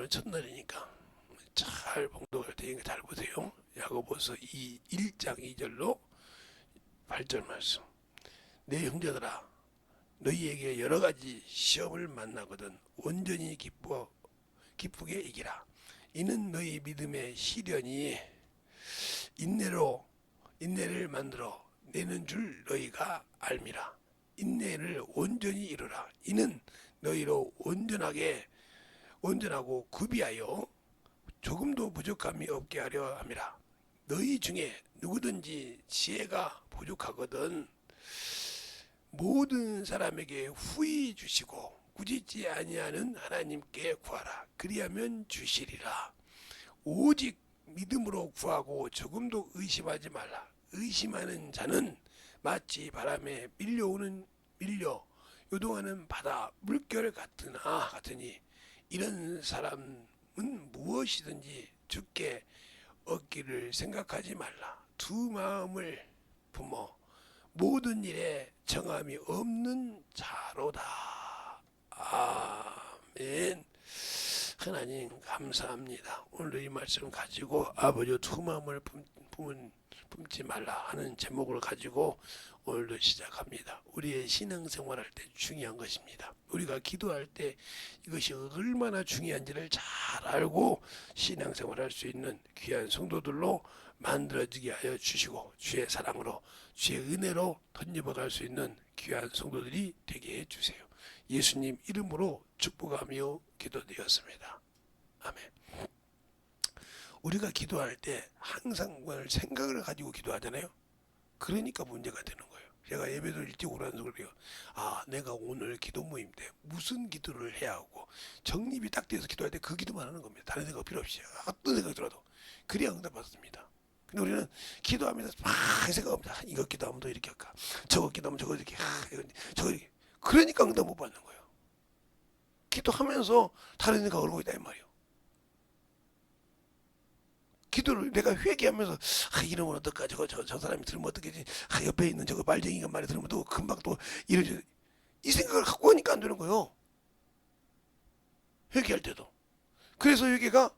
첫날이니까 잘 봉독할 테니까 잘 보세요. 야고보서 1장 2절로 8절 말씀. 내 형제들아, 너희에게 여러 가지 시험을 만나거든 온전히 기쁘게 이기라. 이는 너희 믿음의 시련이 인내를 만들어 내는 줄 너희가 알미라. 인내를 온전히 이루라. 이는 너희로 온전하고 구비하여 조금도 부족함이 없게 하려 함이라. 너희 중에 누구든지 지혜가 부족하거든 모든 사람에게 후히 주시고 꾸짖지 아니하는 하나님께 구하라. 그리하면 주시리라. 오직 믿음으로 구하고 조금도 의심하지 말라. 의심하는 자는 마치 바람에 밀려 요동하는 바다 물결 같으니 이런 사람은 무엇이든지 주께 얻기를 생각하지 말라. 두 마음을 품어 모든 일에 정함이 없는 자로다. 아멘. 하나님 감사합니다. 오늘 이 말씀 가지고 아버지 두 마음을 품지 말라 하는 제목을 가지고 오늘도 시작합니다. 우리의 신앙생활할 때 중요한 것입니다. 우리가 기도할 때 이것이 얼마나 중요한지를 잘 알고 신앙생활할 수 있는 귀한 성도들로 만들어지게 하여 주시고 주의 사랑으로 주의 은혜로 덧입어갈 수 있는 귀한 성도들이 되게 해주세요. 예수님 이름으로 축복하며 기도드렸습니다. 아멘. 우리가 기도할 때 항상 생각을 가지고 기도하잖아요. 그러니까 문제가 되는 거예요. 제가 예배도 일찍 오라는 소리요. 내가 오늘 기도 모임 때 무슨 기도를 해야 하고 정립이 딱 돼서 기도할 때 그 기도만 하는 겁니다. 다른 생각 필요 없이 어떤 생각이 들어도 그래야 응답받습니다. 근데 우리는 기도하면서 막 생각합니다. 이거 기도하면 더 이렇게 할까? 저거 기도하면 저거 이렇게 저거 이렇게. 그러니까 응답 못 받는 거예요. 기도하면서 다른 생각을 하고 있다 이 말이에요. 기도를 내가 회개하면서 이러면 어떨까? 저 사람이 들으면 어떻게지? 옆에 있는 저거 말쟁이가 말이 들으면 또 금방 또 이러지. 이 생각을 갖고 하니까 안 되는 거예요. 회개할 때도. 그래서 회개가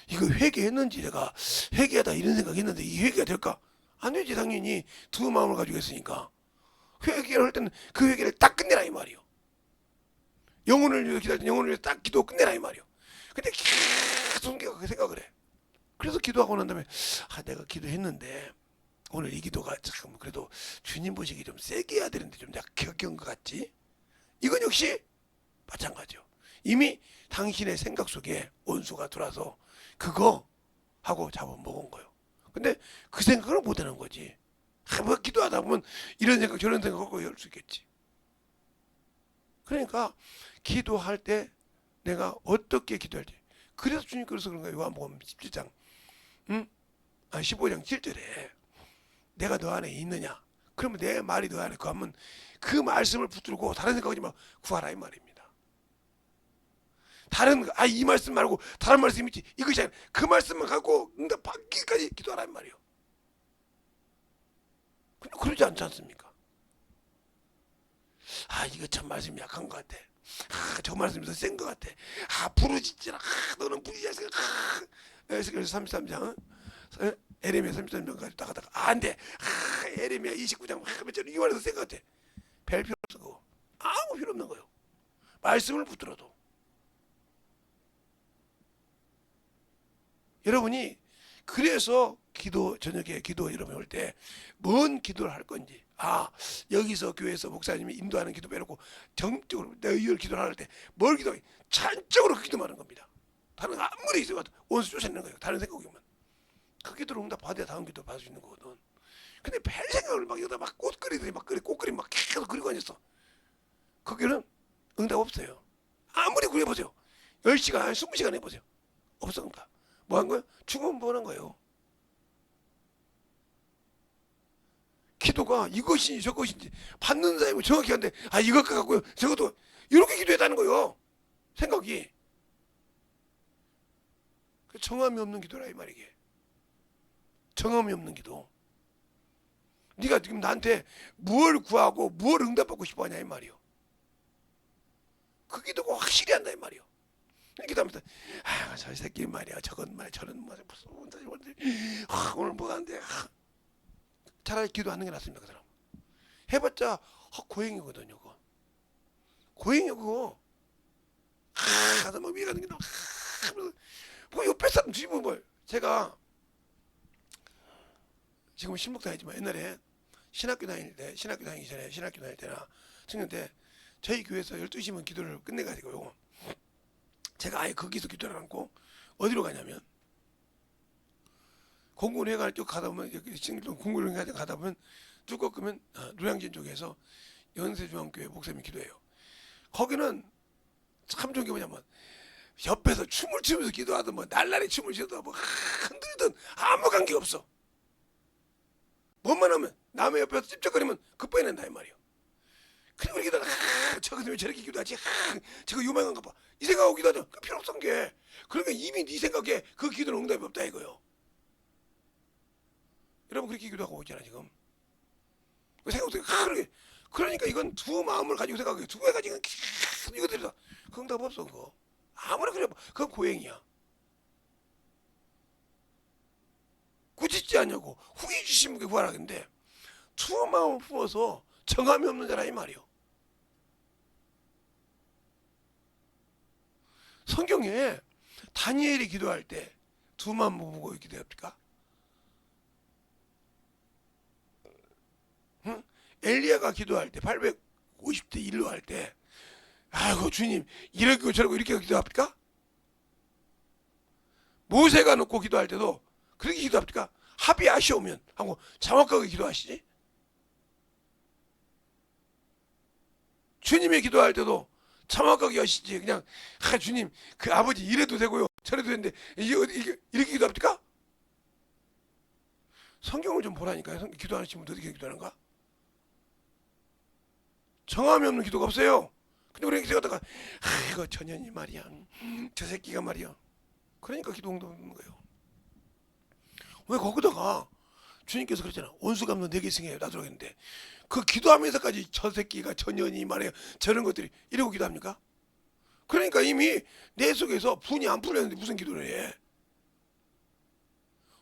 이거 회개했는지 내가 회개하다 이런 생각했는데 이 회개가 될까? 안 되지 당연히 두 마음을 가지고 했으니까. 회개를 할 때는 그 회개를 딱 끝내라 이 말이요. 영혼을 위해서 기도할 때 영혼을 위해서 딱 기도 끝내라 이 말이요. 근데 계속 생각을 해. 그래서 기도하고 난 다음에 내가 기도했는데 오늘 이 기도가 참 그래도 주님 보시기 좀 세게 해야 되는데 좀 약하게 한 것 같지? 이건 역시 마찬가지요. 이미 당신의 생각 속에 원수가 들어와서 그거 하고 잡아먹은 거예요. 근데 그 생각을 못하는 거지. 뭐 기도하다 보면 이런 생각 저런 생각하고 할 수 있겠지. 그러니까 기도할 때 내가 어떻게 기도할지. 그래서 주님께서 그런 거예요. 요한복음 17장 15장 7절에 내가 너 안에 있느냐? 그러면 내 말이 너 안에 거하면 그 말씀을 붙들고 다른 생각하지 마. 구하라 이 말입니다. 다른 이 말씀 말고 다른 말씀 있지. 이것이 아니라 그 말씀만 갖고 응답 받기까지 기도하라 이 말이에요. 그러지 않지 않습니까? 이거 참 말씀이 약한 것 같아. 저 말씀이 더 센 것 같아. 부르짖지라. 너는 부르짖지. 그래서 33장 에레미야 33장까지 나가다가 안 돼. 에레미야 29장 이만해서 센 것 같아. 별 필요 없어 그거. 아무 필요 없는 거예요. 말씀을 붙들어도. 여러분이 그래서 저녁에 기도 여러분 올 때 뭔 기도를 할 건지 여기서 교회에서 목사님이 인도하는 기도 빼놓고 정적으로 내 의열 기도를 할 때 뭘 기도해? 찬적으로 그 기도만 하는 겁니다. 다른 아무리 있어도 원수 쫓아내는 거예요. 다른 생각이면 그 기도를 응답 받아야 다음 기도 받을 수 있는 거거든. 근데 별 생각을 막 여기다 막 꽃그리들이 막 꽃그림 막 계속 그리고 앉았어. 거기는 응답 없어요. 아무리 그려보세요. 10시간 20시간 해보세요. 없어 응답. 뭐 한 거예요? 중언부언한 거예요. 기도가 이것이 저것인지 받는 사람이 정확히 한데 이것 갖고요 저것도 이렇게 기도했다는 거예요. 생각이 정함이 없는 기도라 이 말이게. 정함이 없는 기도. 네가 지금 나한테 무엇을 구하고 무엇을 응답받고 싶어 하냐 이 말이요. 그 기도가 확실히 한다 이 말이요. 기도합니다. 아, 저 새끼 말이야. 저건 말이야. 저런 말이야. 오늘 뭐 하는데. 차라리 기도하는 게 낫습니다. 그 사람. 해봤자 고행이거든요. 그거. 고행이요 그거. 가서 막 위에 가는 게 뭐 옆에 사람 뒤집어 뭘. 제가 지금 신牧다니지만 옛날에 신학교 다닐 때, 신학교 다니기 전에 신학교 다닐 때나 청년 때 저희 교회에서 12시면 기도를 끝내가지고요. 제가 아예 거기서 기도를 안 하고 어디로 가냐면 공군회관 쭉 가다 보면 공군회관 가다 보면 쭉 꺾으면 노량진 쪽에서 연세중앙교회 목사님이 기도해요. 거기는 참 좋은 게 뭐냐면 옆에서 춤을 추면서 기도하든 뭐 날라리 춤을 추든 뭐 흔들든 아무 관계 없어. 뭐만 하면 남의 옆에서 찝쩍거리면 급해낸다 이 말이요. 그리고 이렇게 저거 왜 저렇게 기도하지? 저거 유명한가 봐. 이 생각하고 기도하자. 그 필요 없던 게. 그러니까 이미 네 생각에 그 기도는 응답이 없다 이거요. 여러분 그렇게 기도하고 있잖아 지금. 그 생각도 그러니까 이건 두 마음을 가지고 생각해. 두 개가 지금 이거들이다. 그 응답 없어 그거. 아무나 그래 그건 고행이야. 꾸짖지 않냐고 후회 주신 분께 구하라는데 두 마음을 품어서 정함이 없는 자라 이 말이요. 성경에 다니엘이 기도할 때 두 마음 보고 기도합니까? 응? 엘리야가 기도할 때 850대 1로 할 때 아이고 주님 이러고 저러고 이렇게 기도합니까? 모세가 놓고 기도할 때도 그렇게 기도합니까? 합이 아쉬우면 하고 정확하게 기도하시지. 주님의 기도할 때도 정확하게 하시지. 그냥 주님 그 아버지 이래도 되고요 저래도 되는데 이렇게 기도합니까? 성경을 좀 보라니까요. 기도하는 친구들 어떻게 기도하는가? 정함이 없는 기도가 없어요. 근데 우리 기도하다가 이거 전현이 말이야. 저 새끼가 말이야. 그러니까 기도 응답 없는 거예요. 왜 거기다가 주님께서 그랬잖아. 온수 갚는 내게 승해 나도록 했는데 그 기도하면서까지 저 새끼가 전현이 말이야. 저런 것들이 이러고 기도합니까? 그러니까 이미 내 속에서 분이 안 풀렸는데 무슨 기도를 해.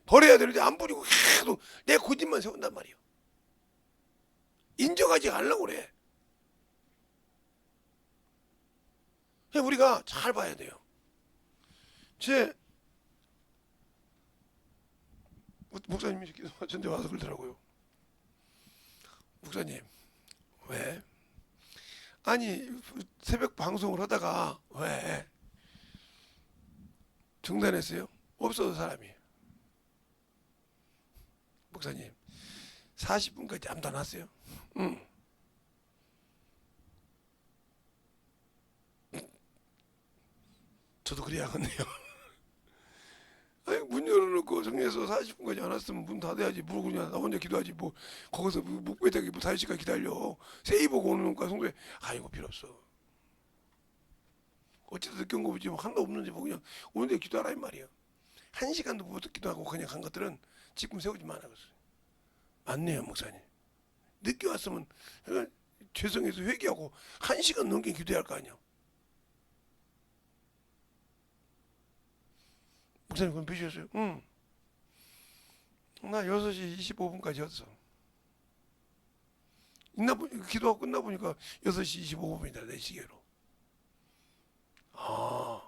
버려야 되는데 안 버리고 계속 내 고집만 세운단 말이야. 인정하지 않으려고 그래. 우리가 잘 봐야 돼요. 제 목사님이 전에 와서 그러더라고요. 목사님 왜? 아니 새벽 방송을 하다가 왜 중단했어요? 없어도 사람이. 목사님 40분까지 잠도 안 왔어요? 응. 저도 그래야겠네요. 아니 문 열어놓고 정리해서 40분까지 안 왔으면 문 닫아야지. 뭐 그냥 나 혼자 기도하지. 뭐 거기서 목베다기 뭐 4시간 기다려. 세이 보고 오는 거야 성도에. 이거 필요 없어. 어쨌든 늦게 온 거 보지 뭐 한도 없는지 뭐 그냥 오는데 기도하라 이 말이야. 1시간도 못 기도하고 그냥 간 것들은 지금 세우지 말아겠어요. 맞네요 목사님. 늦게 왔으면 죄송해서 회개하고 1시간 넘게 기도해야 할 거 아니야. 목사님 그럼 뵈셨어요? 응. 나 6시 25분까지 였어. 기도하고 끝나 보니까 6시 25분이다 내 시계로. 아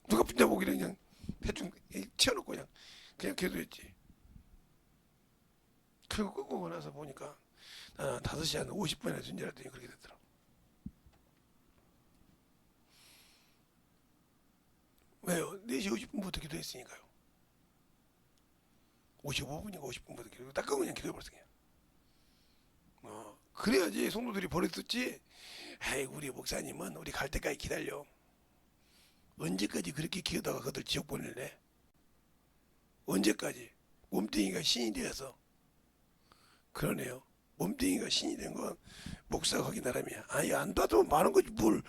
누가 붙잡보기를 그냥 대충 치워놓고 그냥 기도했지. 그리고 끄고 나서 보니까 5시 한 50분이나 준 줄 알았더니 그렇게 됐더라. 왜요? 4시 50분부터 기도했으니까요. 55분인가 50분부터 기도. 딱 그거 그냥 기도해버렸어 그냥. 그래야지 성도들이 버릇듣지. 에이 우리 목사님은 우리 갈 때까지 기다려. 언제까지 그렇게 기다다가 그들 지옥 보낼래? 언제까지? 몸뚱이가 신이 되어서. 그러네요. 몸뚱이가 신이 된 건 목사가 거기 나름이야. 아니 안 놔두면 많은 거지 뭘.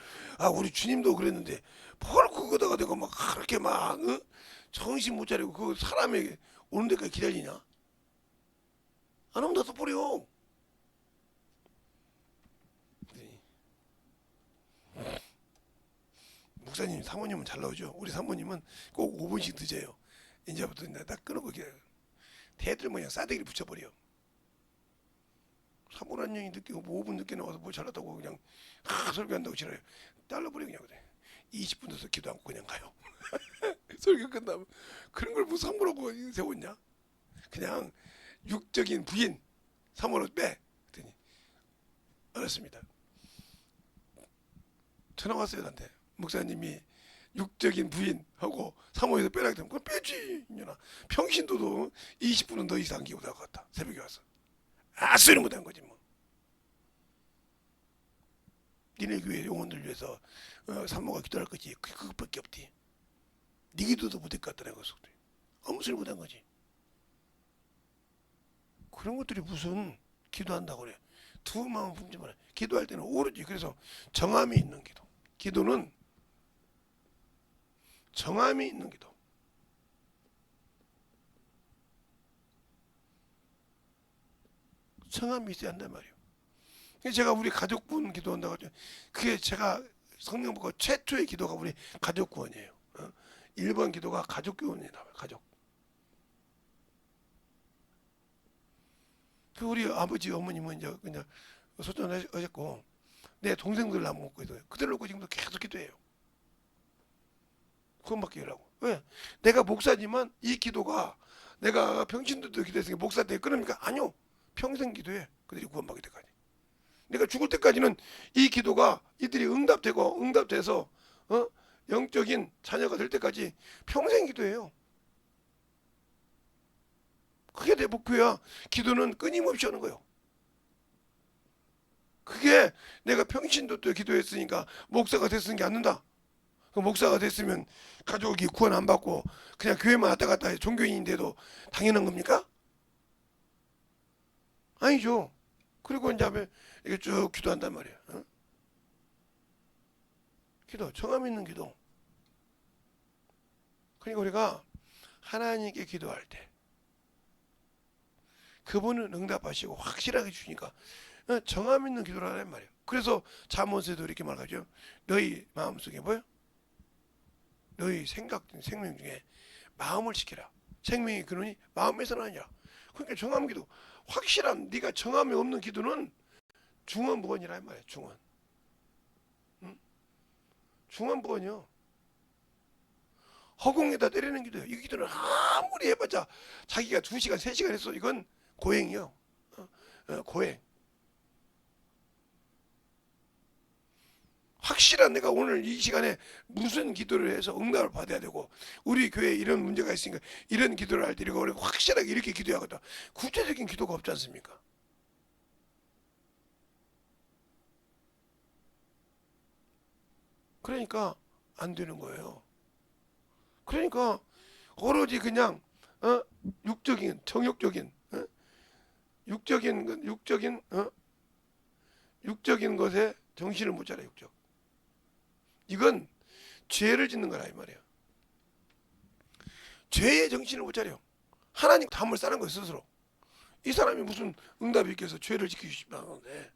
우리 주님도 그랬는데 뭘 그거다가 내가 막 그렇게 막 정신 못 차리고 그 사람에게 오는 데까지 기다리냐? 안 오면 놔둬 버려. 목사님, 사모님은 잘 나오죠. 우리 사모님은 꼭 5분씩 늦어요. 이제부터 이제 딱 끊고 대들 모양 싸대기를 붙여버려. 사모님 한 명이 늦게 5분 늦게 나와서 뭐 잘났다고 그냥 설교한다고 지랄해요. 잘라버려 그냥. 그래. 20분 돼서 기도 않고 그냥 가요. 설교 끝나면 그런 걸 무슨 사모라고 세웠냐? 그냥 육적인 부인 사모로 빼. 그랬더니 알았습니다. 전화 왔어요 나한테. 목사님이 육적인 부인하고 사모에서 빼라고 되면 그건 빼지. 이년아. 평신도도 20분은 더 이상 기고 나갔다. 새벽에 와서. 소리 못한 거지 뭐. 니네 교회 영혼들 위해서 사모가 기도할 거지. 그것밖에 없디. 네 기도도 못할 것 같다 내가. 아무 소리 못한 거지. 그런 것들이 무슨 기도한다고 그래. 두 마음 품지 마라. 기도할 때는 오로지 그래서 정함이 있는 기도. 기도는 정함이 있는 기도. 정함이 있어야 한단 말이에요. 제가 우리 가족군 기도한다고 하죠. 그게 제가 성경 보고 최초의 기도가 우리 가족 구원이에요. 1번 기도가 가족 구원이다. 가족. 그 우리 아버지 어머님은 이제 그냥 소전하셨고 내 동생들 안 먹고 있어요. 그들 놓고 지금도 계속 기도해요. 그것밖에 하라고. 왜? 내가 목사지만 이 기도가 내가 평신도도 기도했으니까 목사 때 끊습니까? 아니요. 평생 기도해. 그들이 구원받을 때까지. 내가 죽을 때까지는 이 기도가 이들이 응답돼서 영적인 자녀가 될 때까지 평생 기도해요. 그게 내 목표야. 기도는 끊임없이 하는 거예요. 그게 내가 평신도 때 기도했으니까 목사가 됐으니까 않는다. 그 목사가 됐으면 가족이 구원 안 받고 그냥 교회만 왔다 갔다 해 종교인인데도 당연한 겁니까? 아니죠. 그리고 이제 이렇게 쭉 기도한단 말이야. 기도, 정함 있는 기도. 그러니까 우리가 하나님께 기도할 때 그분은 응답하시고 확실하게 주니까 정함 있는 기도를 하란 말이에요. 그래서 잠언에도 이렇게 말하죠. 너희 마음속에 뭐요? 너희 생각, 생명 중에 마음을 지키라. 생명의 근원이 마음에서 나느니라. 그러니까 정함 기도. 확실한 네가 정함이 없는 기도는 중언부언이란 말이에요. 중언. 중언부언이요. 허공에다 때리는 기도예요. 이 기도는 아무리 해봤자 자기가 2시간, 3시간 했어. 이건 고행이요. 고행. 확실한 내가 오늘 이 시간에 무슨 기도를 해서 응답을 받아야 되고 우리 교회에 이런 문제가 있으니까 이런 기도를 할 때 이렇게 확실하게 이렇게 기도해야겠다. 구체적인 기도가 없지 않습니까? 그러니까 안 되는 거예요. 그러니까 오로지 그냥 육적인 정욕적인 육적인 것에 정신을 못 차려. 육적. 이건 죄를 짓는 거라 이 말이야. 죄의 정신을 못 차려. 하나님 담을 싸는 거예요 스스로. 이 사람이 무슨 응답이 있겠어. 죄를 지키고 싶다는데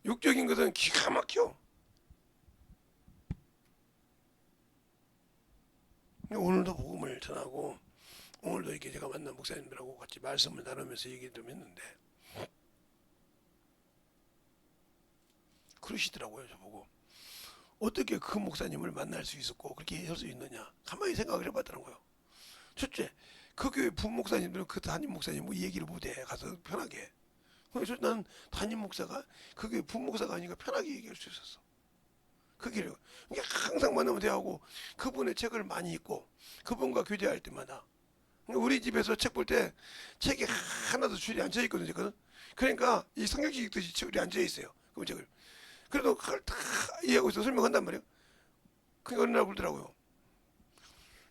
육적인 것은 기가 막혀. 오늘도 복음을 전하고 오늘도 이렇게 제가 만난 목사님들하고 같이 말씀을 나누면서 얘기 좀 했는데 그러시더라고요. 저보고 어떻게 그 목사님을 만날 수 있었고 그렇게 할 수 있느냐 가만히 생각을 해봤다는 거예요. 첫째, 그 교회 부목사님들은 그 담임 목사님 뭐 얘기를 못해 가서 편하게. 그래서 나는 담임 목사가 그 교회 부목사가 아니니까 편하게 얘기할 수 있었어. 그 길을 항상 만나면 대하고 그분의 책을 많이 읽고 그분과 교제할 때마다 우리 집에서 책 볼 때 책이 하나도 줄이 안 쳐 있거든요. 그러니까 이 성경책 읽듯이 줄이 안 쳐 있어요. 그 책을. 그래도 그걸 다 이해하고 있어 설명한단 말이에요. 그게 어느 날 그러더라고요.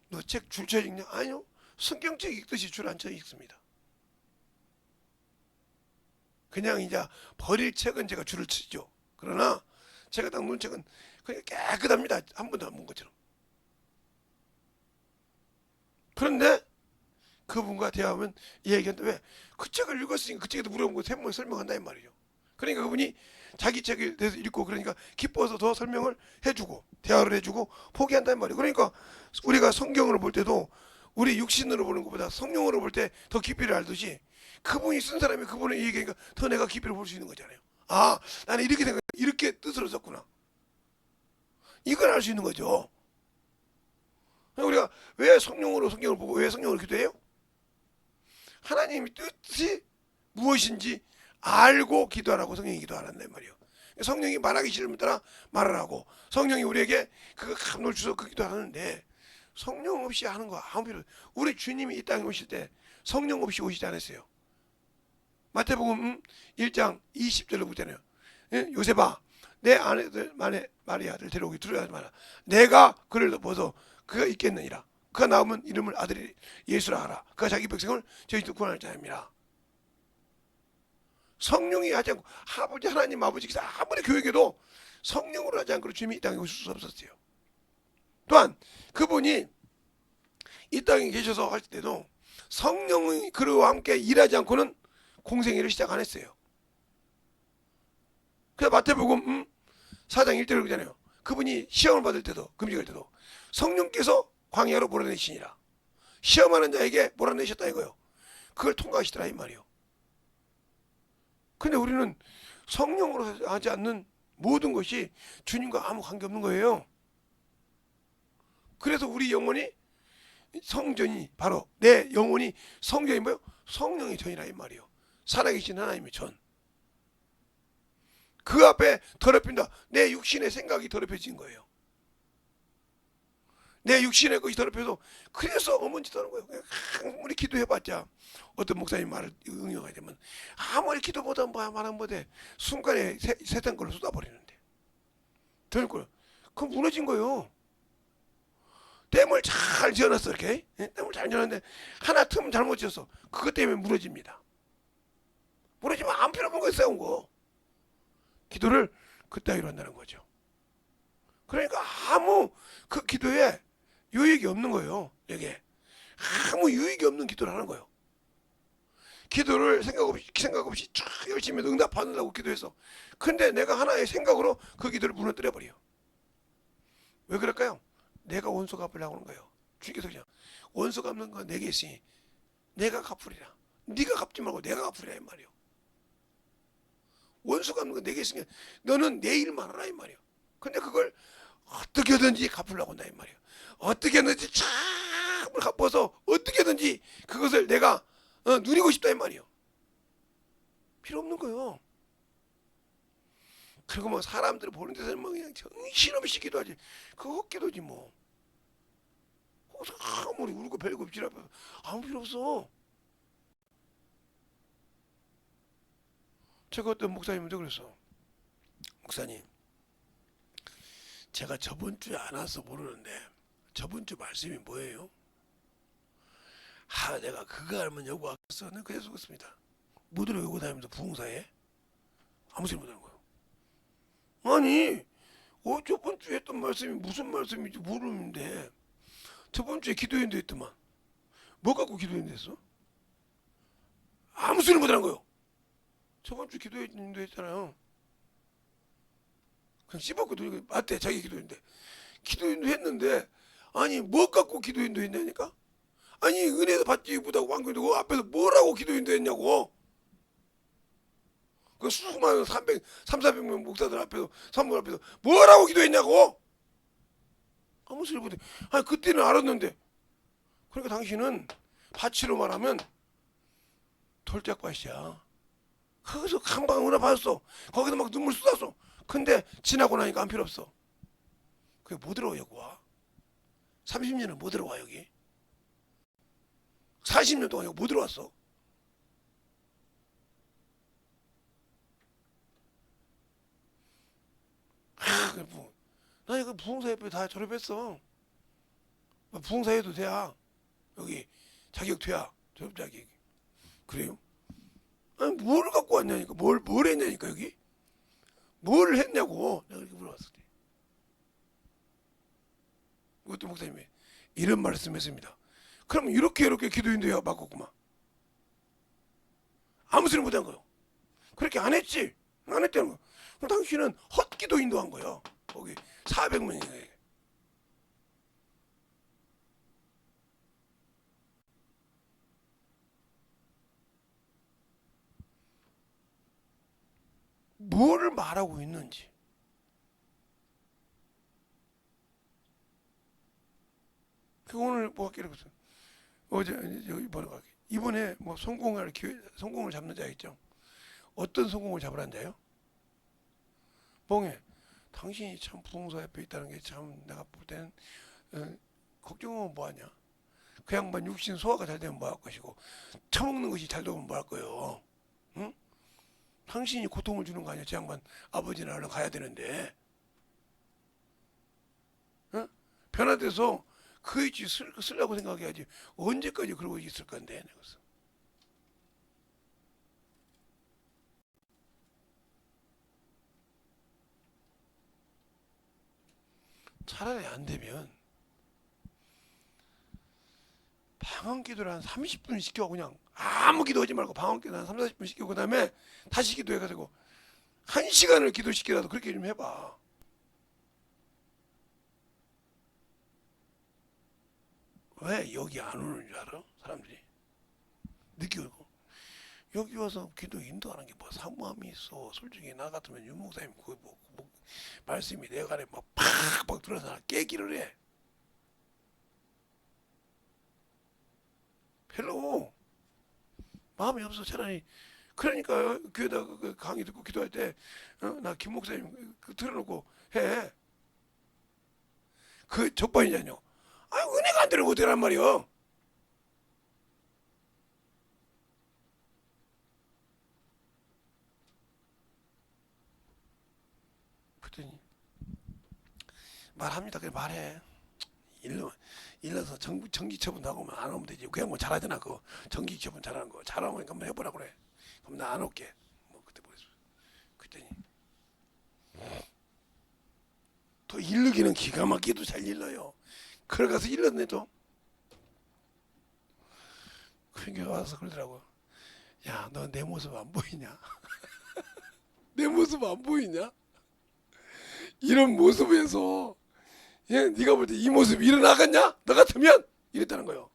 너 책 줄 쳐 읽냐? 아니요. 성경책 읽듯이 줄 안 쳐 읽습니다. 그냥 이제 버릴 책은 제가 줄을 치죠. 그러나 제가 딱 놓은 책은 그냥 깨끗합니다. 한 번도 안 본 것처럼. 그런데 그분과 대화하면 얘기한다. 왜? 그 책을 읽었으니까 그 책에도 물어본 거 설명한다 이 말이죠. 그러니까 그분이 자기 책에 대해서 읽고 그러니까 기뻐서 더 설명을 해주고 대화를 해주고 포기한단 말이에요. 그러니까 우리가 성경으로 볼 때도 우리 육신으로 보는 것보다 성령으로 볼 때 더 깊이를 알듯이 그분이 쓴 사람이 그분의 얘기니까 더 내가 깊이를 볼 수 있는 거잖아요. 아, 나는 이렇게 생각, 이렇게 뜻으로 썼구나. 이걸 알 수 있는 거죠. 우리가 왜 성령으로 성경을 보고 왜 성령으로 기도해요? 하나님의 뜻이 무엇인지 알고 기도하라고 성령이 기도하란단 말이에요. 성령이 말하기 싫으면 따라 말을 하고 성령이 우리에게 그 감동을 주셔서 그 기도하는데 성령 없이 하는 거 아무 필요 없어요. 우리 주님이 이 땅에 오실 때 성령 없이 오시지 않았어요. 마태복음 1장 20절로 보잖아요. 요셉아 내 아내들 마리아를 데려오기 두려워하지 마라. 내가 그를 벗어 그가 있겠느니라. 그가 나오면 이름을 아들이 예수라 하라. 그가 자기 백성을 저희도 구원할 자입니다. 성령이 하지 않고 아버지 하나님 아버지께서 아무리 교육해도 성령으로 하지 않고 주님이 이 땅에 오실 수 없었어요. 또한 그분이 이 땅에 계셔서 할 때도 성령이 그와 함께 일하지 않고는 공생애를 시작 안 했어요. 그래서 마태복음 4장 1절을 그러잖아요. 그분이 시험을 받을 때도 금식할 때도 성령께서 광야로 몰아내시니라. 시험하는 자에게 몰아내셨다 이거요. 그걸 통과하시더라 이 말이요. 근데 우리는 성령으로 하지 않는 모든 것이 주님과 아무 관계없는 거예요. 그래서 우리 영혼이 성전이 바로 내 영혼이 성전이 뭐요? 성령의 전이라 이 말이요. 살아계신 하나님의 전. 그 앞에 더럽힌다. 내 육신의 생각이 더럽혀진 거예요. 내 육신의 것이 더럽혀서 그래서 어머니도 하는 거예요. 아무리 기도해봤자 어떤 목사님 말을 응용하게 되면 아무리 기도보다 말하면 뭐돼 순간에 세상 걸로 쏟아버리는데 될 걸. 그건 무너진 거예요. 댐을 잘 지어놨어 이렇게. 댐을 잘 지어놨는데 하나 틈 잘못 지었어. 그것 때문에 무너집니다. 무너지면 안 필요 없는 거에 세운 거. 기도를 그따위로 한다는 거죠. 그러니까 아무 그 기도에 유익이 없는 거예요. 이게 아무 유익이 없는 기도를 하는 거예요. 기도를 생각 없이 쫙 열심히 응답받는다고 기도해서 근데 내가 하나의 생각으로 그 기도를 무너뜨려 버려요. 왜 그럴까요? 내가 원수 갚으려고 하는 거예요. 주님께서 그냥 원수 갚는 거 내게 있으니 내가 갚으리라. 네가 갚지 말고 내가 갚으리라 이 말이에요. 원수 갚는 거 내게 있으니 너는 내 일만 하라 이 말이에요. 근데 그걸 어떻게든지 갚으려고 한다 이 말이에요. 어떻게든지 참 갚아서 어떻게든지 그것을 내가 누리고 싶다 이 말이에요. 필요 없는 거예요. 그리고 뭐 사람들 보는 데서는 뭐 그냥 정신없이 기도하지. 그거 헛기도지 뭐. 아무리 울고 별고 지랄 아무 필요 없어. 제가 어떤 목사님한테 그랬어. 목사님 제가 저번 주에 안 와서 모르는데 저번 주 말씀이 뭐예요? 내가 그거 알면 여기 왔어. 내가 그냥 속았습니다. 뭐들어 요거 다니면서 부흥사에 아무 소리 못하는 거예요. 아니 저번 주에 했던 말씀이 무슨 말씀인지 모르는데 저번 주에 기도했는데 했더만 뭐 갖고 기도했는데 했어? 아무 소리 못하는 거예요. 저번 주 기도했는데 했잖아요. 그냥 씹었거든요. 맞대 자기 기도했는데 기도인도 했는데 아니 뭐 갖고 기도인도 했냐니까. 아니 은혜도 받지 못하고 왕국도 그 앞에서 뭐라고 기도인도 했냐고. 그 수많은 300~400명 목사들 앞에서 사모들 앞에서 뭐라고 기도했냐고. 아무 소리 못해. 아니 그때는 알았는데. 그러니까 당신은 파치로 말하면 돌짝밭이야. 거기서 한방 은혜 받았어. 거기서 막 눈물 쏟았어. 근데 지나고 나니까 안 필요 없어. 그게 뭐 들어와 여기 와? 30년은 뭐 들어와 여기? 40년 동안 여기 뭐 들어왔어? 나 이거 부흥사협회 다 졸업했어. 부흥사회도 돼야 여기 자격 돼야 졸업 자격. 그래요? 아니 뭘 갖고 왔냐니까. 뭘 했냐니까 여기. 뭘 했냐고 내가 이렇게 물어봤을 때. 그것도 목사님이 이런 말씀했습니다. 그럼 이렇게 기도인도야 바꿨구만. 아무 소리 못한 거요. 그렇게 안 했지. 안 했다는 거. 그럼 당신은 헛기도 인도한 거예요. 거기 400명이. 뭐를 말하고 있는지. 그 오늘 뭐 할게 그랬어. 어제 여기 뭐라 이번에 뭐 성공을 기회 성공을 잡는 자 있죠. 어떤 성공을 잡으라는 자요? 멍해. 당신이 참 부동산 옆에 있다는 게 참 내가 볼 때는 걱정하면 뭐하냐. 그 양반 육신 소화가 잘 되면 뭐 할 것이고 처먹는 것이 잘 되면 뭐 할 거예요. 응? 당신이 고통을 주는 거 아니야. 저 양반 아버지나 얼른 가야 되는데. 응? 변화돼서 그 위치 쓰려고 생각해야지. 언제까지 그러고 있을 건데. 그래서. 차라리 안 되면 방언 기도를 한 30분 시켜. 그냥 아무 기도하지 말고 방언 기도 한 3, 40분 시키고 그다음에 다시 기도해가지고 1시간을 기도시키라도 그렇게 좀 해봐. 왜 여기 안 오는 줄 알아? 사람들이 늦게 오고 여기 와서 기도 인도하는 게 뭐 사모함이 있어. 솔직히 나 같으면 윤 목사님 뭐 말씀이 내 간에 막 팍팍 들어서 깨기를 해. 별로 마음이 없어. 차라리 그러니까 교회다 그 강의 듣고 기도할 때 나 김 목사님 들어놓고 해. 그 적반이잖요. 아 은혜가 안 되는 거 어떡하란 말이야. 그랬더니 말합니다. 그래 말해. 일러서 정기 처분 나오면 안 오면 되지. 그냥 뭐 잘하잖아. 그 정기 처분 잘하는 거 잘하면 한번 해보라 그래. 그럼 나 안 올게. 뭐 그때 보냈어. 그랬더니 또 일르기는 기가 막히도 잘 일러요. 그래 가서 일렀네 또. 그러니까 와서 그러더라고. 야, 너 내 모습 안 보이냐? 내 모습 안 보이냐? 이런 모습에서 네가 볼 때 이 모습 일어나겠냐? 너 같으면 이랬다는 거예요.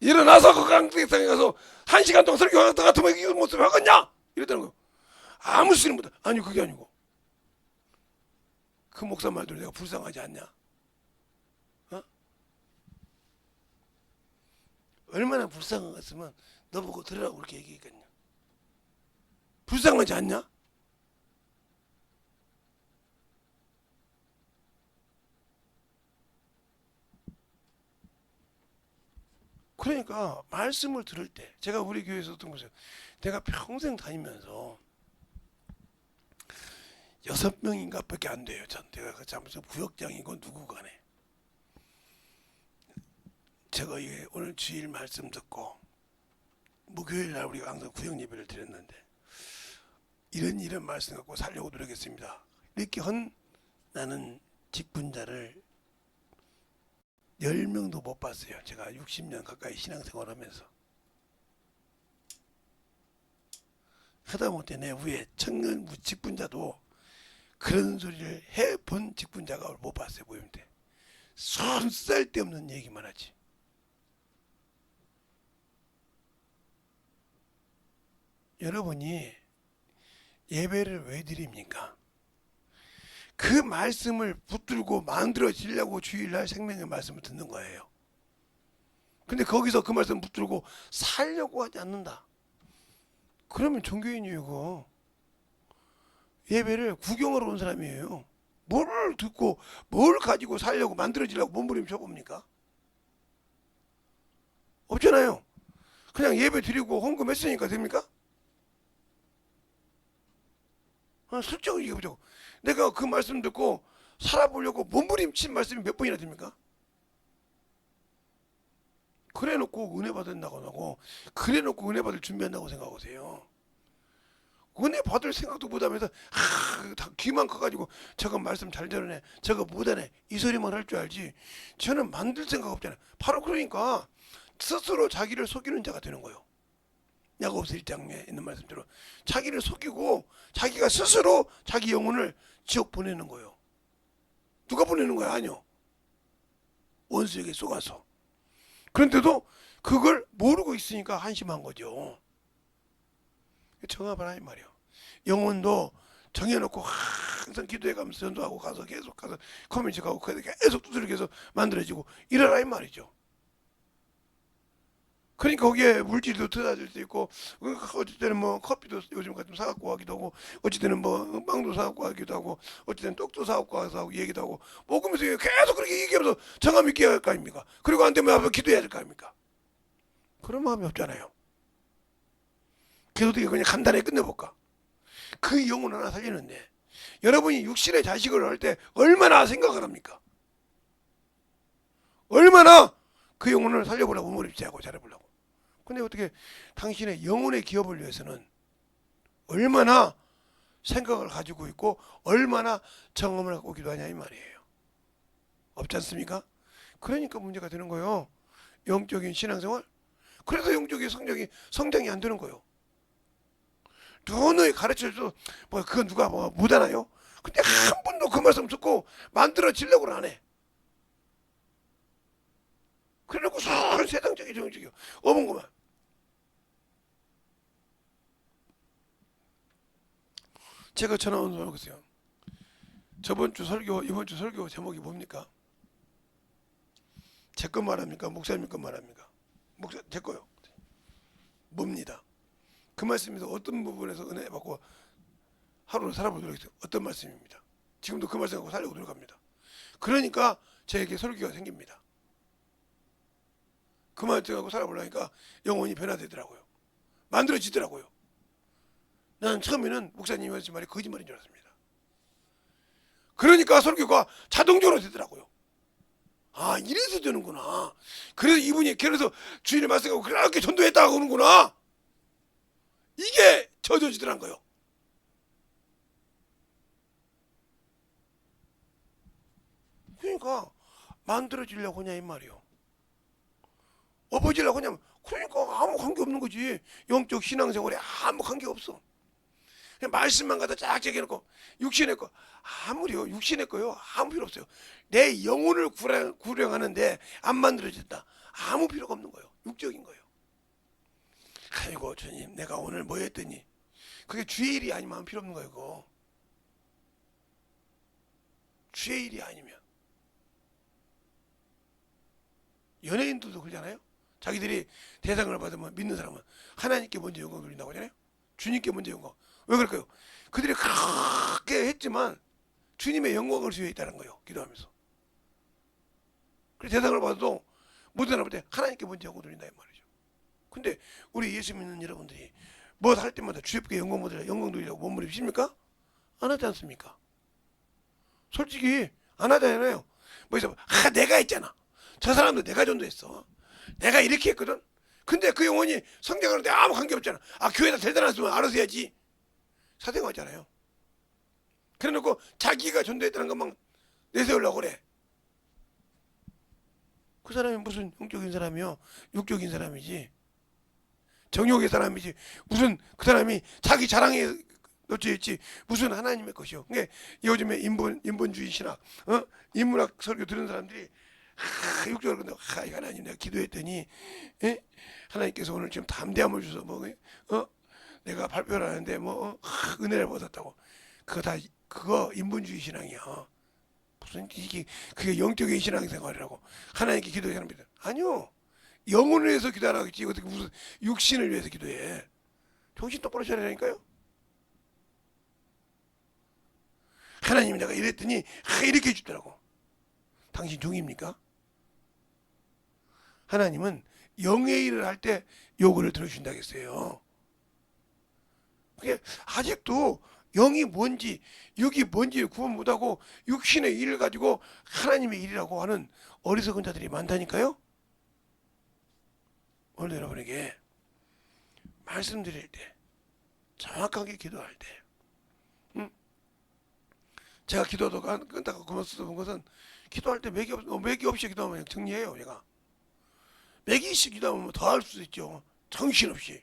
일어나서 그 강대상에 가서 1시간 동안 설교하다 같으면 이 모습 하겠냐? 이랬다는 거예요. 아무 소리 못해. 아니 그게 아니고 그 목사 말대로 내가 불쌍하지 않냐? 어? 얼마나 불쌍했으면 너 보고 들으라고 그렇게 얘기했겠냐? 불쌍하지 않냐? 그러니까 말씀을 들을 때 제가 우리 교회에서 어떤 것을 내가 평생 다니면서 6명인가 밖에 안 돼요. 전 내가 그 잠시 구역장이고 누구 간에 제가 오늘 주일 말씀 듣고 목요일 날 우리가 항상 구역 예배를 드렸는데 이런 말씀 갖고 살려고 노력했습니다. 이렇게 나는 직분자를 10명도 못 봤어요. 제가 60년 가까이 신앙생활 하면서. 하다못해 내 후에 청년 직분자도 그런 소리를 해본 직분자가 못 봤어요. 보이는데 손 쓸데없는 얘기만 하지. 여러분이 예배를 왜 드립니까? 그 말씀을 붙들고 만들어지려고 주일날 생명의 말씀을 듣는 거예요. 근데 거기서 그 말씀 붙들고 살려고 하지 않는다. 그러면 종교인이고 예배를 구경하러 온 사람이에요. 뭘 듣고 뭘 가지고 살려고 만들어지려고 몸부림쳐 봅니까? 없잖아요. 그냥 예배 드리고 헌금했으니까 됩니까? 슬쩍 얘기해보자고. 내가 그 말씀 듣고 살아보려고 몸부림친 말씀이 몇 번이나 됩니까? 그래놓고 은혜 받는다고 하고 그래놓고 은혜 받을 준비한다고 생각하세요. 은혜 받을 생각도 못하면서 다 귀만 커가지고 저거 말씀 잘 전하네 저거 못하네 이 소리만 할 줄 알지 저는 만들 생각 없잖아요. 바로 그러니까 스스로 자기를 속이는 자가 되는 거예요. 야고보서 1장에 있는 말씀대로 자기를 속이고 자기가 스스로 자기 영혼을 지옥 보내는 거예요. 누가 보내는 거야? 아니요. 원수에게 쏘가서. 그런데도 그걸 모르고 있으니까 한심한 거죠. 정합을 하는 말이에요. 영혼도 정해놓고 항상 기도해가면서 전도하고 가서 계속 가서 커뮤니티하고 계속 두드려서 만들어지고 이러라 이 말이죠. 그러니까 거기에 물질도 들어줄 수 있고 어찌 때는 뭐 커피도 요즘 같으면 사갖고 가기도 하고 어찌 때는 뭐 빵도 사갖고 가기도 하고 어찌 때는 떡도 사갖고 가서 하고 얘기도 하고 먹으면서 계속 그렇게 얘기하면서 정함 있게 할 거 아닙니까? 그리고 안 되면 앞에 기도해야 될 거 아닙니까? 그런 마음이 없잖아요. 기도되게 그냥 간단하게 끝내볼까? 그 영혼 하나 살리는데 여러분이 육신의 자식을 할 때 얼마나 생각을 합니까? 얼마나 그 영혼을 살려보려고 몸부림치고 잘해보려고. 근데 어떻게 당신의 영혼의 기업을 위해서는 얼마나 생각을 가지고 있고 얼마나 정엄을 갖고 기도하냐 이 말이에요. 없지 않습니까? 그러니까 문제가 되는 거예요. 영적인 신앙생활. 그래서 영적인 성장이 안 되는 거예요. 누누이 가르쳐줘도 뭐 그건 누가 뭐 못하나요? 근데 한 번도 그 말씀 듣고 만들어지려고는 안 해. 그래놓고 세상적인 정적이요. 어머구만. 제가 전화 온 사람 보세요. 저번 주 설교, 이번 주 설교 제목이 뭡니까? 제 거 말합니까? 목사님 거 말합니까? 제 거요. 뭡니다. 그 말씀에서 어떤 부분에서 은혜 받고 하루를 살아보도록 했어요. 어떤 말씀입니다. 지금도 그 말씀 갖고 살려고 노력합니다. 그러니까 저에게 설교가 생깁니다. 그 말씀 갖고 살아보려니까 영혼이 변화되더라고요. 만들어지더라고요. 나는 처음에는 목사님이 하신 말이 거짓말인 줄 알았습니다. 그러니까 설교가 자동적으로 되더라고요. 아, 이래서 되는구나. 그래서 이분이 그래서 주인의 말씀하고 그렇게 전도했다고 하는구나. 이게 젖어지더란 거요. 그러니까 만들어지려고 하냐 이 말이요. 엎어지려고 하냐면 그러니까 아무 관계 없는 거지. 영적 신앙생활에 아무 관계 없어. 그냥 말씀만 갖다 쫙 얘기해놓고 육신의 거 아무리요. 육신의 거요. 아무 필요 없어요. 내 영혼을 구령하는데 안 만들어졌다. 아무 필요가 없는 거예요. 육적인 거예요. 아이고 주님 내가 오늘 뭐 했더니 그게 주의 일이 아니면 필요 없는 거예요. 그거. 주의 일이 아니면 연예인들도 그러잖아요. 자기들이 대상을 받으면 믿는 사람은 하나님께 먼저 영광 돌린다고 하잖아요. 주님께 먼저 영광. 왜 그럴까요? 그들이 그렇게 했지만 주님의 영광을 수여했다는 거예요. 기도하면서. 그래서 대상을 받아도 모든 사람을 때 하나님께 먼저 영광 돌린다 이 말이죠. 근데 우리 예수 믿는 여러분들이 뭐 할 때마다 주님께 영광 돌리라고 몸부림칩니까? 안 하지 않습니까? 솔직히 안 하잖아요. 뭐 있어? 내가 했잖아. 저 사람도 내가 전도했어. 내가 이렇게 했거든. 근데 그 영혼이 성장하는데 아무 관계 없잖아. 아 교회에다 대단했으면 알아서 해야지. 사생활잖아요. 그래놓고 자기가 전도했다는 것만 내세우려고 그래. 그 사람이 무슨 영적인 사람이요? 육적인 사람이지. 정욕의 사람이지. 무슨 그 사람이 자기 자랑에 놓쳐있지. 무슨 하나님의 것이요. 그게 요즘에 인본주의 신학, 인문학 설교 들은 사람들이 육적으로 근데 하나님 내가 기도했더니 하나님께서 오늘 지금 담대함을 주셔서 내가 발표를 하는데 은혜를 받았다고. 그거 인본주의 신앙이야. 무슨 이게 그게 영적인 신앙생활이라고. 하나님께 기도해 사람들 아니요. 영혼을 위해서 기도하라겠지. 어떻게 무슨 육신을 위해서 기도해. 정신 똑바로 차리라니까요. 하나님이 내가 이랬더니 이렇게 해주더라고. 당신 종입니까? 하나님은 영의 일을 할 때 요구를 들어준다고 했어요. 그게 아직도 영이 뭔지 육이 뭔지 구분 못하고 육신의 일을 가지고 하나님의 일이라고 하는 어리석은 자들이 많다니까요. 오늘 여러분에게 말씀드릴 때 정확하게 기도할 때 제가 기도도 끊다가 그만 써본 것은 기도할 때 맥이 없이 기도하면 정리해요. 제가 맥이 있이 기도하면 더 할 수 있죠. 정신없이.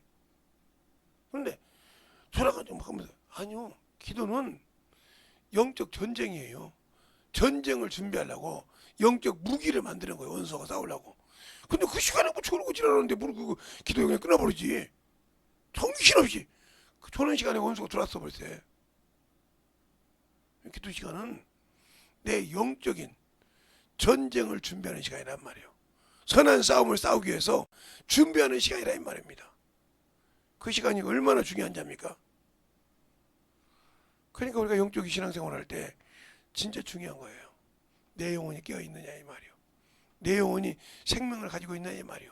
그런데 돌아가지고 막 하면서 아니요, 기도는 영적 전쟁이에요. 전쟁을 준비하려고 영적 무기를 만드는 거예요. 원수가 싸우려고. 근데 그 시간에 뭐 저러고 지랄하는데 뭐 그 기도 그냥 끊어버리지. 정신없이 저런 시간에 원수가 들어왔어 벌써. 기도 시간은 내 영적인 전쟁을 준비하는 시간이란 말이에요. 선한 싸움을 싸우기 위해서 준비하는 시간이라 이 말입니다. 그 시간이 얼마나 중요한 자입니까? 그러니까 우리가 영적인 신앙생활 할 때 진짜 중요한 거예요. 내 영혼이 깨어있느냐 이 말이요. 내 영혼이 생명을 가지고 있느냐 이 말이요.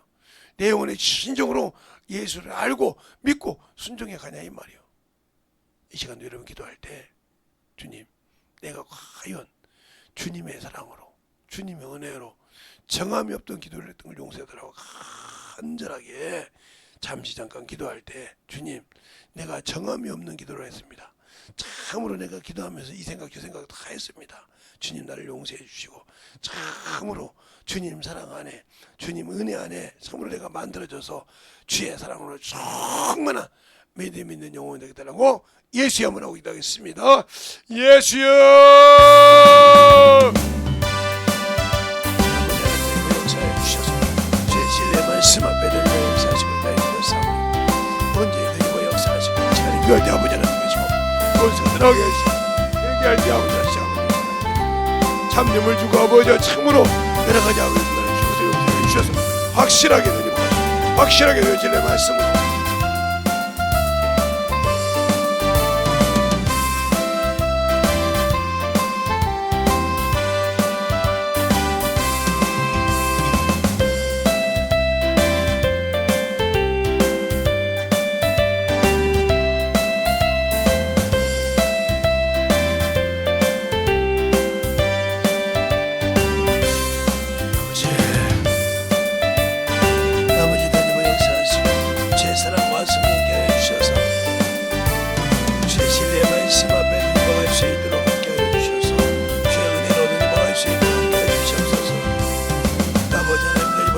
내 영혼이 진정으로 예수를 알고 믿고 순종해 가냐 이 말이요. 이 시간도 여러분 기도할 때 주님, 내가 과연 주님의 사랑으로 주님의 은혜로 정함이 없던 기도를 했던 걸 용서해달라고 간절하게 잠시 잠깐 기도할 때 주님, 내가 정함이 없는 기도를 했습니다. 참으로 내가 기도하면서 이 생각 저 생각 다 했습니다. 주님 나를 용서해 주시고 참으로 주님 사랑 안에 주님 은혜 안에 참으로 내가 만들어져서 주의 사랑으로 충만한 믿음 있는 영혼이 되겠다고 예수의 이름으로 하고 기도하겠습니다. 예수여 역사해 주셔서 주의 진리의 말씀 앞에 들려 역사하시고 나의 언제든지 역사하시고 시간이 필요할 때 아버지 하나님 계시고 벌써 들어가게 하시고 얘기할 때 아버지 하시고 참념을 주고 아버지 참으로 여러 가지 아버지 주셔서 용서해 주셔서 확실하게 되니 확실하게 되어 진리의 말씀으로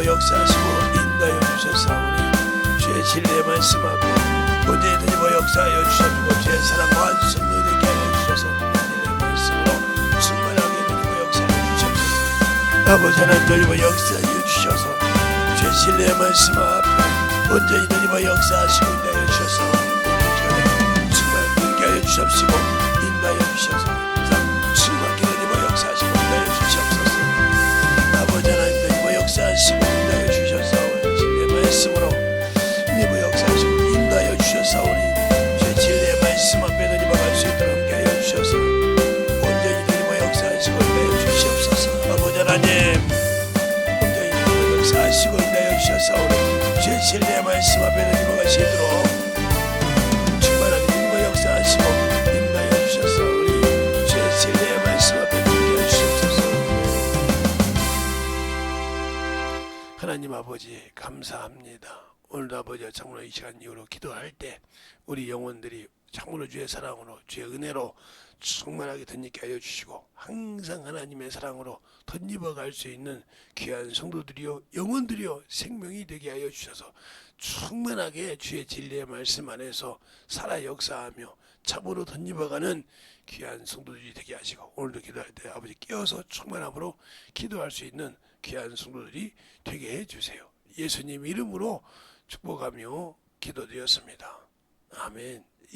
역사하시고 인도하여 주셨사오니 주의 진리의 말씀 앞에 언제든지 역사하여 주셔서 주의 사랑과 승리 되게 하여 주셔서 진리의 말씀으로 충만하게 되고 역사하여 주셔서 아버지 하나님 역사하여 주셔서 주의 진리의 말씀 앞에 언제든지 역사하시고 인도하여 주셔서 충만하게 하여 주십시고 인도하여 주셔서 충만하게 되고 역사하시고 인도하여 주시옵소서. 아버지 하나님 역사하시고 인도하여 주셨사오니 진리의 말씀으로 니부 역사하시고 인도하여 주셨사오니 주의 진리의 말씀 앞에 드리어갈 수 있도록 함께하여 주셔서 온전히 드리고 역사하시고 인도하여 주시옵소서. 아버지 하나님 온전히 드리고 역사하시고 인도하여 주셨사오니 주의 진리의 말씀 앞에 드리어갈 수 있도록 충만하게 드리고 역사하시고 인도하여 주셨사오니 주의 진리의 말씀 앞에 함께하여 주시옵소서. 하나님 아버지 감사합니다. 오늘도 아버지 참으로 이 시간 이후로 기도할 때 우리 영혼들이 참으로 주의 사랑으로 주의 은혜로 충만하게 덧입게 하여 주시고 항상 하나님의 사랑으로 덧입어 갈 수 있는 귀한 성도들이요 영혼들이요 생명이 되게 하여 주셔서 충만하게 주의 진리의 말씀 안에서 살아 역사하며 참으로 덧입어가는 귀한 성도들이 되게 하시고 오늘도 기도할 때 아버지 깨어서 충만함으로 기도할 수 있는 귀한 성도들이 되게 해주세요. 예수님 이름으로 축복하며 기도드렸습니다. 아멘.